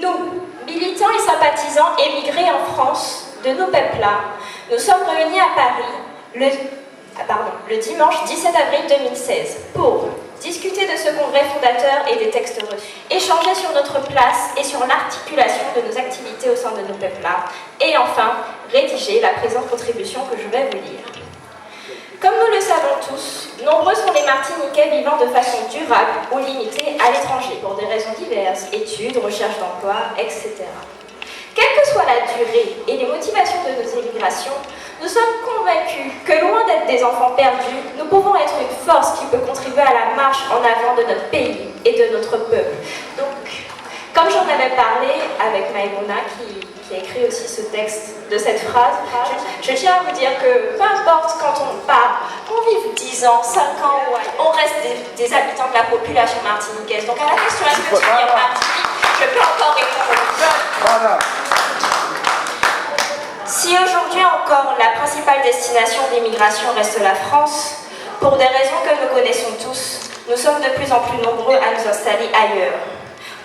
Nous, militants et sympathisants émigrés en France de nos peuples-là, nous sommes réunis à Paris le dimanche 17 avril 2016 pour discuter de ce congrès fondateur et des textes reçus, échanger sur notre place et sur l'articulation de nos activités au sein de nos peuples-là, et enfin, rédiger la présente contribution que je vais vous lire. Comme nous le savons tous, nombreux sont les Martiniquais vivant de façon durable ou limitée à l'étranger pour des raisons diverses, études, recherche d'emploi, etc. Quelle que soit la durée et les motivations de nos émigrations, nous sommes convaincus que loin d'être des enfants perdus, nous pouvons être une force qui peut contribuer à la marche en avant de notre pays et de notre peuple. Donc, comme j'en avais parlé avec Maïmouna qui a écrit aussi ce texte de cette phrase, je tiens à vous dire que peu importe quand on part, qu'on vive 10 ans, 5 ans, on reste des habitants de la population martiniquaise. Donc à la question est-ce que tu viens de Martinique, je peux encore répondre. Si aujourd'hui encore la principale destination d'immigration reste la France, pour des raisons que nous connaissons tous, nous sommes de plus en plus nombreux à nous installer ailleurs.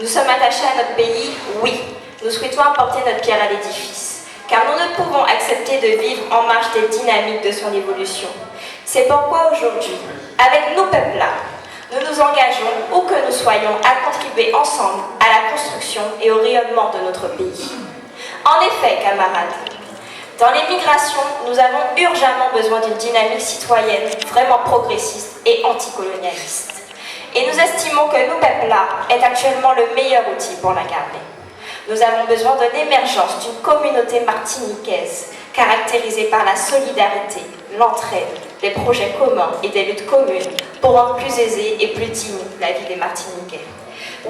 Nous sommes attachés à notre pays, oui. Nous souhaitons apporter notre pierre à l'édifice, car nous ne pouvons accepter de vivre en marge des dynamiques de son évolution. C'est pourquoi aujourd'hui, avec nos peuples-là, nous nous engageons, où que nous soyons, à contribuer ensemble à la construction et au rayonnement de notre pays. En effet, camarades, dans les migrations, nous avons urgemment besoin d'une dynamique citoyenne vraiment progressiste et anticolonialiste. Et nous estimons que nos peuples-là est actuellement le meilleur outil pour la garder. Nous avons besoin de l'émergence d'une communauté martiniquaise caractérisée par la solidarité, l'entraide, des projets communs et des luttes communes pour rendre plus aisée et plus digne la vie des Martiniquais.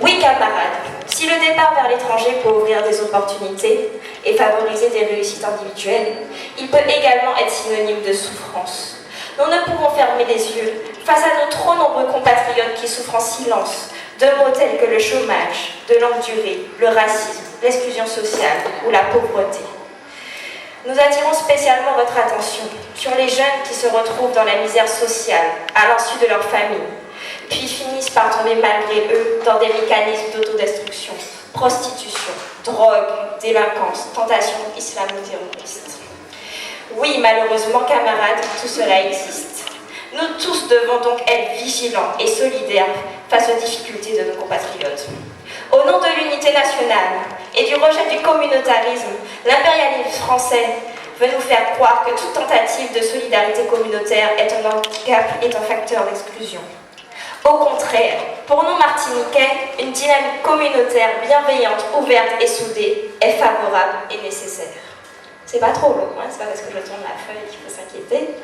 Oui, camarades, si le départ vers l'étranger peut ouvrir des opportunités et favoriser des réussites individuelles, il peut également être synonyme de souffrance. Nous ne pouvons fermer les yeux face à nos trop nombreux compatriotes qui souffrent en silence de maux tels que le chômage, de longue durée, le racisme, l'exclusion sociale ou la pauvreté. Nous attirons spécialement votre attention sur les jeunes qui se retrouvent dans la misère sociale à l'insu de leur famille, puis finissent par tomber malgré eux dans des mécanismes d'autodestruction, prostitution, drogue, délinquance, tentations islamo-terroristes. Oui, malheureusement, camarades, tout cela existe. Nous tous devons donc être vigilants et solidaires face aux difficultés de nos compatriotes. Au nom de l'unité nationale et du rejet du communautarisme, l'impérialisme français veut nous faire croire que toute tentative de solidarité communautaire est un handicap et un facteur d'exclusion. Au contraire, pour nous Martiniquais, une dynamique communautaire bienveillante, ouverte et soudée est favorable et nécessaire. C'est pas trop long, hein, c'est pas parce que je tourne la feuille qu'il faut s'inquiéter.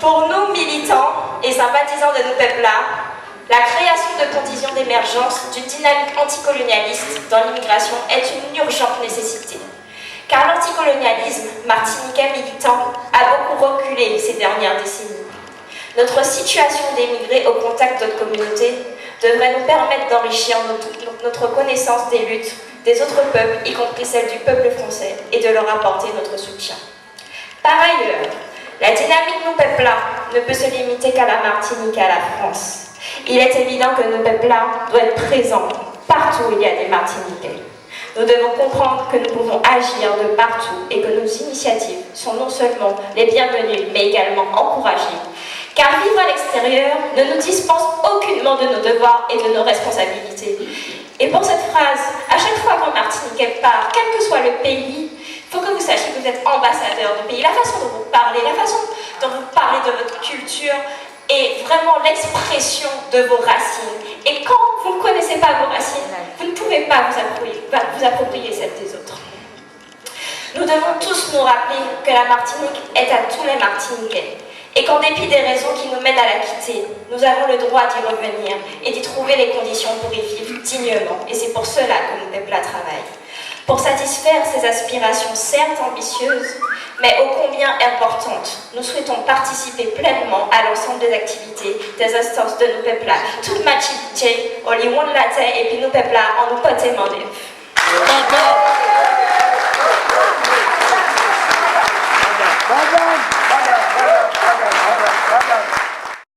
Pour nous, militants et sympathisants de nos peuples-là, la création de conditions d'émergence d'une dynamique anticolonialiste dans l'immigration est une urgente nécessité. Car l'anticolonialisme martiniquais militant a beaucoup reculé ces dernières décennies. Notre situation d'émigrés au contact d'autres communautés devrait nous permettre d'enrichir notre connaissance des luttes des autres peuples, y compris celle du peuple français, et de leur apporter notre soutien. Par ailleurs, la dynamique nos peuples-là ne peut se limiter qu'à la Martinique et à la France. Il est évident que nos peuples-là doivent être présents partout où il y a des Martiniquais. Nous devons comprendre que nous pouvons agir de partout et que nos initiatives sont non seulement les bienvenues, mais également encouragées. Car vivre à l'extérieur ne nous dispense aucunement de nos devoirs et de nos responsabilités. Et pour cette phrase, à chaque fois qu'un Martiniquais part, quel que soit le pays, il faut que vous sachiez que vous êtes ambassadeur du pays. La façon dont vous parlez, la façon dont vous parlez de votre culture est vraiment l'expression de vos racines. Et quand vous ne connaissez pas vos racines, vous ne pouvez pas vous approprier celles des autres. Nous devons tous nous rappeler que la Martinique est à tous les Martiniquais. Et qu'en dépit des raisons qui nous mènent à la quitter, nous avons le droit d'y revenir et d'y trouver les conditions pour y vivre dignement. Et c'est pour cela que nos peuples travaillent. Pour satisfaire ces aspirations certes ambitieuses, mais ô combien importantes, nous souhaitons participer pleinement à l'ensemble des activités, des instances de nos peuples. Toute ma chité, on y monte la terre et puis nos peuples, on nous pote et